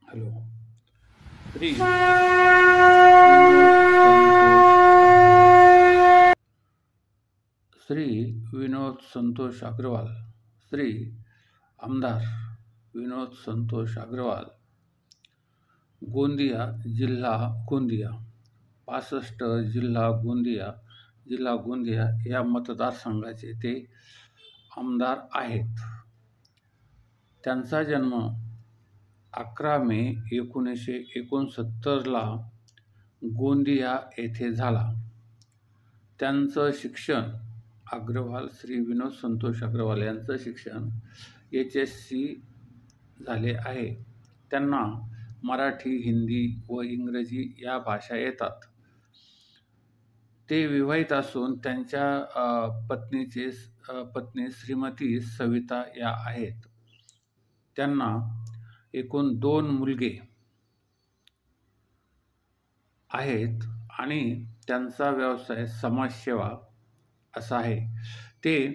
Hello. Shri Vinod Santosh Agarwal, Shri आमदार विनोद संतोष अग्रवाल, गोंदिया जिल्हा गोंदिया 65 जिल्हा गोंदिया या मतदारसंघाचे ते आमदार आहेत. त्यांचा जन्म 11 मे 1969 गोंदिया येथे झाला. त्यांचं शिक्षण श्री विनोद संतोष अग्रवाल यांचं शिक्षण HSC झाले आहे. त्यांना मराठी, हिंदी व इंग्रजी या भाषा येतात. ते विवाहित असून त्यांच्या पत्नी श्रीमती सविता या आहेत. त्यांना एकूण 2 मुलगे आहेत आणि त्यांचा व्यवसाय समाजसेवा असा आहे. ते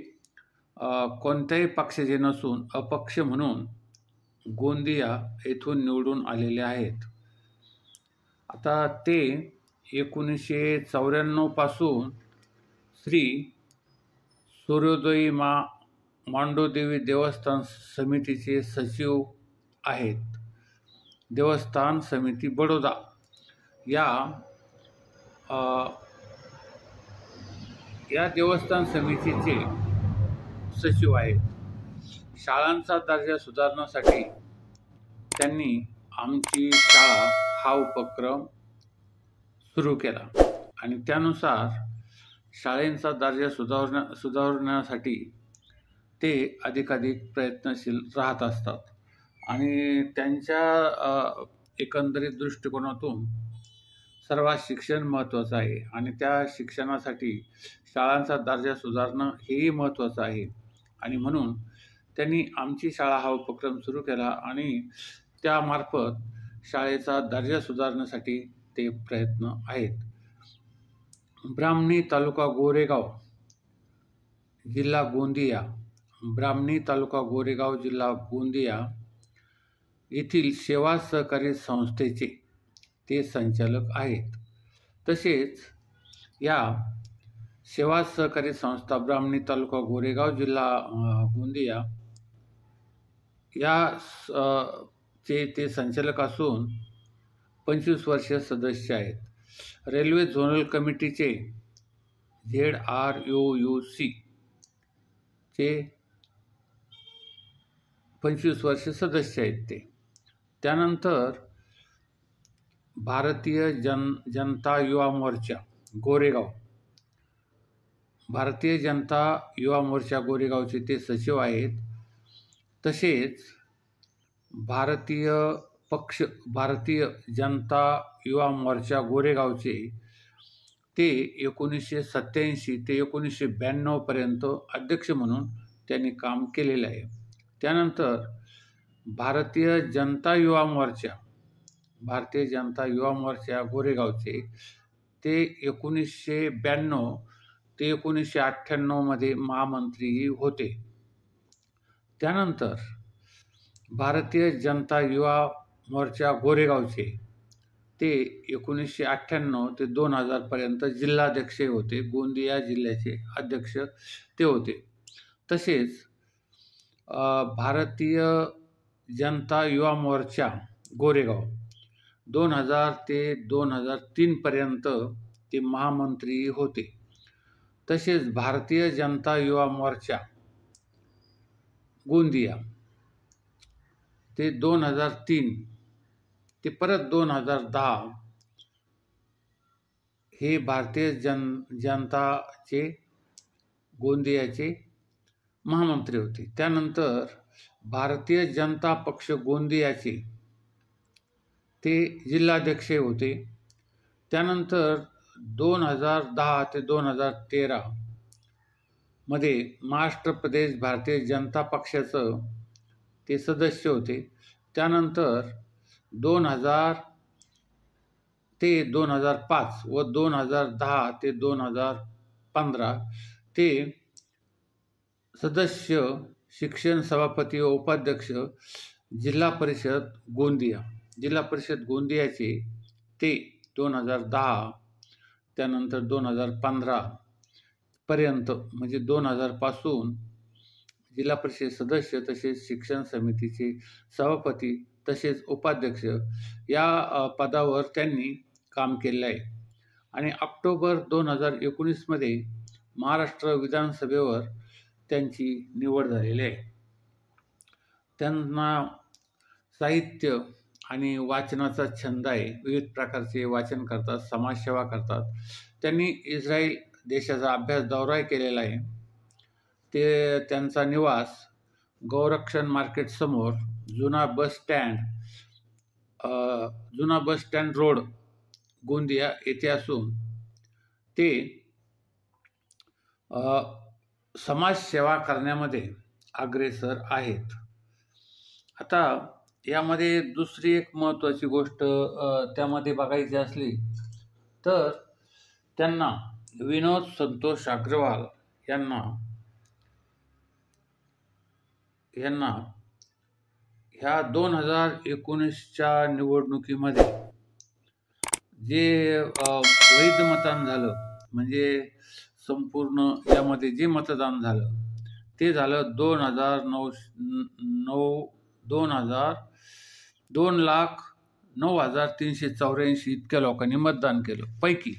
कोणत्याही पक्षाचे नसून अपक्ष म्हणून गोंदिया येथून निवडून आलेले आहेत. आता ते 1994 पासून श्री सूर्योदयी मांडोदेवी देवस्थान समितीचे सचिव आहेत. देवस्थान समिती बडोदा या देवस्थान समितीचे सचिव आहेत. शाळांचा दर्जा सुधारण्यासाठी त्यांनी आमची शाळा हा उपक्रम सुरू केला आणि त्यानुसार शाळेचा दर्जा सुधारण्यासाठी ते अधिकाधिक प्रयत्नशील राहत असतात आणि त्यांच्या एकंदरीत दृष्टिकोनातून सर्वात शिक्षण महत्त्वाचं आहे आणि त्या शिक्षणासाठी शाळांचा दर्जा सुधारणं हेही महत्त्वाचं आहे आणि म्हणून त्यांनी आमची शाळा हा उपक्रम सुरू केला आणि त्यामार्फत शाळेचा दर्जा सुधारण्यासाठी ते प्रयत्न आहेत. ब्राह्मणी तालुका गोरेगाव जिल्हा गोंदिया येथील सेवा सहकारी संस्थेचे ते संचालक आहेत. तसेच या सेवा सहकारी संस्था ब्राह्मणी तालुका गोरेगाव जिल्हा गोंदिया या ते संचालक असून 25 वर्षीय सदस्य आहेत. रेल्वे झोनल कमिटीचे ZROUC चे 25 वर्ष सदस्य आहेत ते. त्यानंतर भारतीय जनता युवा मोर्चा गोरेगावचे ते सचिव आहेत. तसेच भारतीय जनता युवा मोर्चा गोरेगावचे ते 1987 ते 1992 पर्यंत अध्यक्ष म्हणून त्यांनी काम केलेले आहे. त्यानंतर भारतीय जनता युवा मोर्चा गोरेगावचे ते 1992 ते 1998 मध्ये महामंत्रीही होते. त्यानंतर भारतीय जनता युवा मोर्चा गोरेगावचे ते 1998 ते 2000 पर्यंत जिल्हाध्यक्ष होते. गोंदिया जिल्ह्याचे अध्यक्ष ते होते. तसेच भारतीय जनता युवा मोर्चा गोरेगाव 2000 ते 2003 पर्यंत ते महामंत्री होते. तसेच भारतीय जनता युवा मोर्चा गोंदिया ते 2003 ते परत 2010 हे भारतीय जनताचे गोंदियाचे महामंत्री होते. त्यानंतर भारतीय जनता पक्ष गोंदियाचे ते जिल्हाध्यक्ष होते. त्यानंतर 2010 ते 2013 मध्ये महाराष्ट्र प्रदेश भारतीय जनता पक्षाचं ते सदस्य होते. त्यानंतर 2000 ते 2005 व 2010 ते 2015 ते सदस्य, शिक्षण सभापती व उपाध्यक्ष, जिल्हा परिषद गोंदिया जिल्हा परिषद गोंदियाचे ते 2010 त्यानंतर 2015 पर्यंत म्हणजे 2000 पासून जिल्हा परिषद सदस्य तसेच शिक्षण समितीचे सभापती तसेच उपाध्यक्ष या पदावर त्यांनी काम केले आहे आणि ऑक्टोबर 2019मध्ये महाराष्ट्र विधानसभेवर त्यांची निवड झालेली आहे. त्यांना साहित्य आणि वाचनाचा छंद आहे. विविध प्रकारचे वाचन करतात, समाजसेवा करतात. त्यांनी इस्रायल देशाचा अभ्यास दौराही केलेला आहे. ते त्यांचा निवास गौरक्षण मार्केट समोर जुना बस स्टँड रोड गोंदिया येथे असून ते समाजसेवा करण्यामध्ये अग्रेसर आहेत. आता यामध्ये दुसरी एक महत्त्वाची गोष्ट त्यामध्ये बघायची असली तर त्यांना विनोद संतोष अग्रवाल यांना ह्या 2019च्या निवडणुकीमध्ये जे वैध मतदान झालं म्हणजे संपूर्ण यामध्ये जे मतदान झालं ते झालं 2,09,384 इतक्या लोकांनी मतदान केलं. पैकी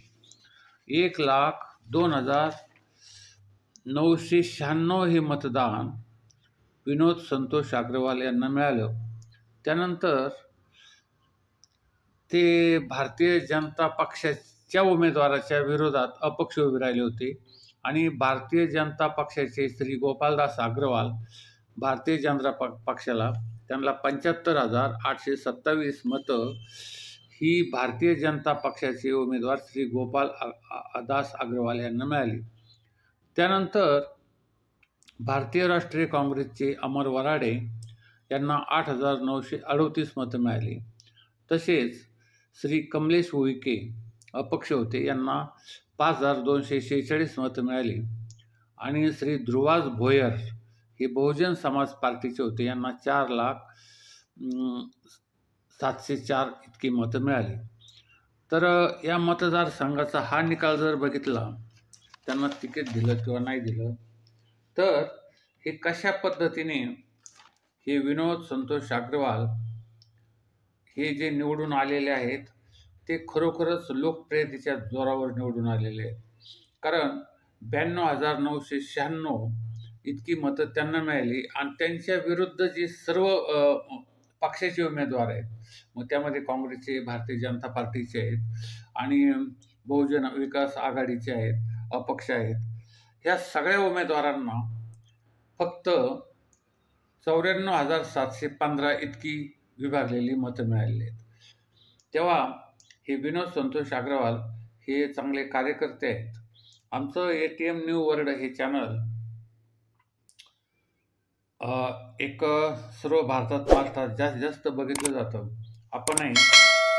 1,02,996 हे मतदान विनोद संतोष अग्रवाल यांना मिळालं. त्यानंतर ते भारतीय जनता पक्षाच्या उमेदवाराच्या विरोधात अपक्ष उभे राहिले होते आणि भारतीय जनता पक्षाचे श्री गोपालदास अग्रवाल भारतीय जनता पक्षाला त्यांना 75,827 मतं ही भारतीय जनता पक्षाचे उमेदवार श्री गोपालदास अग्रवाल यांना मिळाली. त्यानंतर भारतीय राष्ट्रीय काँग्रेसचे अमर वराडे यांना 8,938 मतं मिळाली. तसेच श्री कमलेश उईके अपक्ष होते यांना 5,246 मतं मिळाली आणि श्री ध्रुवाज भोयर हे बहुजन समाज पार्टीचे होते यांना 4,07,04 इतकी मतं मिळाली. तर या मतदारसंघाचा हा निकाल जर बघितला त्यांना तिकीट दिलं किंवा नाही दिलं तर हे कशा पद्धतीने हे विनोद संतोष अग्रवाल हे जे निवडून आलेले आहेत ते खरोखरच लोकप्रियतेच्या जोरावर निवडून आलेले आहेत. कारण 92,996 इतकी मतं त्यांना मिळाली आणि त्यांच्या विरुद्ध जे सर्व पक्षाचे उमेदवार आहेत मग त्यामध्ये काँग्रेसचे, भारतीय जनता पार्टीचे आहेत आणि बहुजन विकास आघाडीचे आहेत, अपक्ष आहेत, ह्या सगळ्या उमेदवारांना फक्त 94,715 इतकी विभागलेली मतं मिळालेली आहेत. तेव्हा हे विनोद संतोष अग्रवाल हे चांगले कार्यकर्ते आहेत. आमचं ATM न्यू वर्ल्ड हे चॅनल एक सर्व भारतात महाराष्ट्रात जास्तीत जास्त बघितलं जातं. आपणही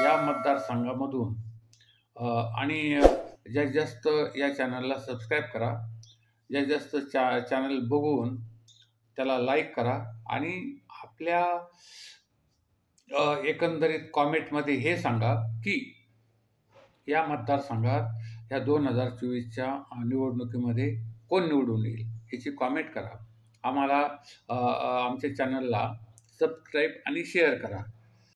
या मतदारसंघामधून आणि जास्तीत जास्त या चॅनलला सबस्क्राईब करा, जास्तीत जास्त चॅनल बघून त्याला लाईक करा आणि आपल्या एकंदरीत कॉमेंटमध्ये हे सांगा की या मतदारसंघात या 2024च्या निवडणुकीमध्ये कोण निवडून येईल याची कॉमेंट करा. आम्हाला आमच्या चॅनलला सबस्क्राईब आणि शेअर करा.